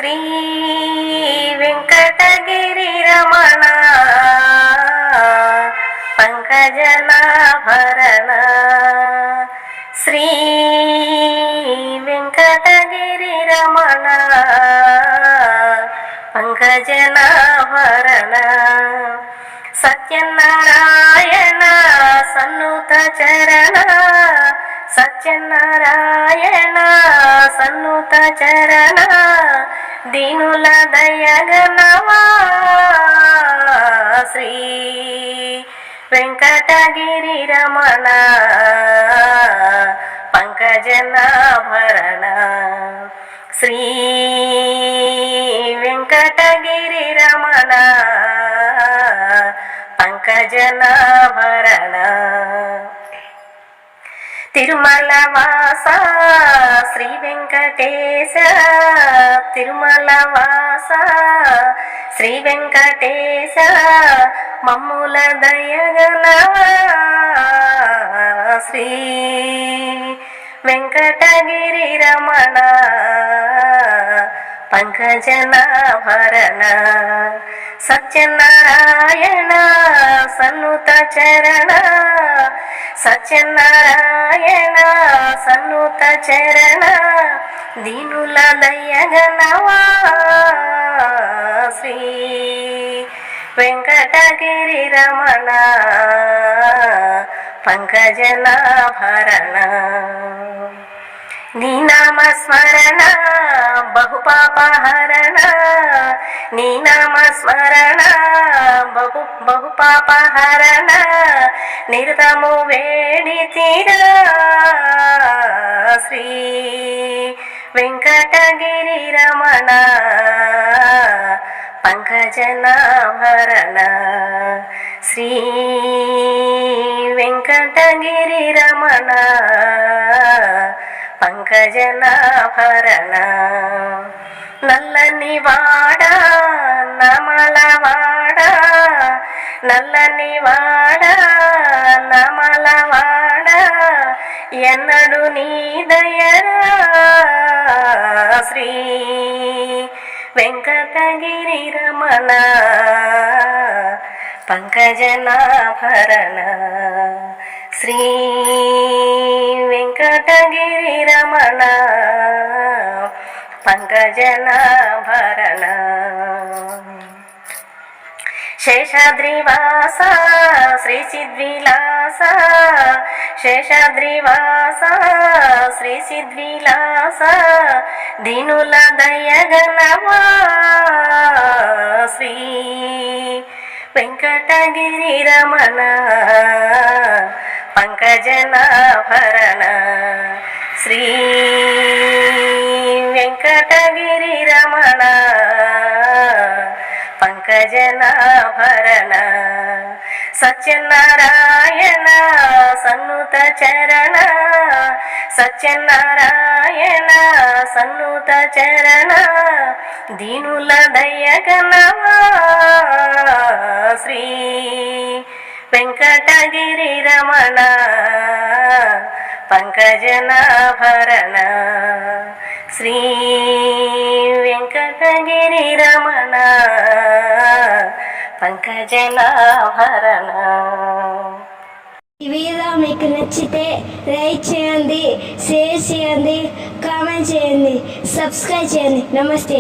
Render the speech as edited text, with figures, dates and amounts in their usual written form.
శ్రీ వెంకటగిరి రమణ పంకజనాభరణ శ్రీ వెంకటగిరి రమణ పంకజనాభరణ సత్యనారాయణ సన్నుత చరణ సత్యనారాయణ సన్నుత చరణ దీనుల దయగనవా శ్రీ వెంకటగిరి రమణ పంకజనాభరణ శ్రీ వెంకటగిరి రమణ పంకజనాభరణ తిరుమల వాస శ్రీ వెంకటేశ తిరుమల వాస శ్రీ వెంకటేశ మమ్ముల దయగనవా శ్రీ వెంకటగిరి రమణ పంకజనాభరణ సత్యనారాయణ సన్నుత చరణ సత్యనారాయణ సన్నుత చరణ దీనుల దయగనవా శ్రీ వెంకటగిరి రమణ పంకజనాభరణ నీ నామ స్మరణ బహుపాపహరణ నీ నామ స్మరణ బహుపాపహరణ నిరతము వేడితిరా శ్రీ వెంకటగిరి రమణ పంకజనాభరణ శ్రీ వెంకటగిరి రమణ పంకజనాభరణ నల్లని వాడ నమలవాడ నల్లని వాడ నమలవాడ ఎన్నడు నీ దయరా శ్రీ వెంకటగిరి రమణ పంకజనాభరణ శ్రీ వెంకటగిరి రమణ పంకజనాభరణ శేషాద్రివాస శ్రీ సిద్విలాస శేషాద్రివాస శ్రీ సిద్విలాస దీనుల దయగనవా శ్రీ వెంకటగిరి రమణ పంకజనాభరణ శ్రీ వెంకటగిరి రమణ పంకజనాభరణ సత్యనారాయణ సన్నుత చరణ సత్యనారాయణ సన్నుత చరణ దీనుల దయగనవా శ్రీ వెంకటగిరి రమణ పంకజనాభరణ శ్రీ వెంకటగిరి రమణ పంకజనాభరణ. ఈ వీడియో మీకు నచ్చితే లైక్ చేయండి, షేర్ చేయండి, కామెంట్ చేయండి, సబ్స్క్రైబ్ చేయండి. నమస్తే.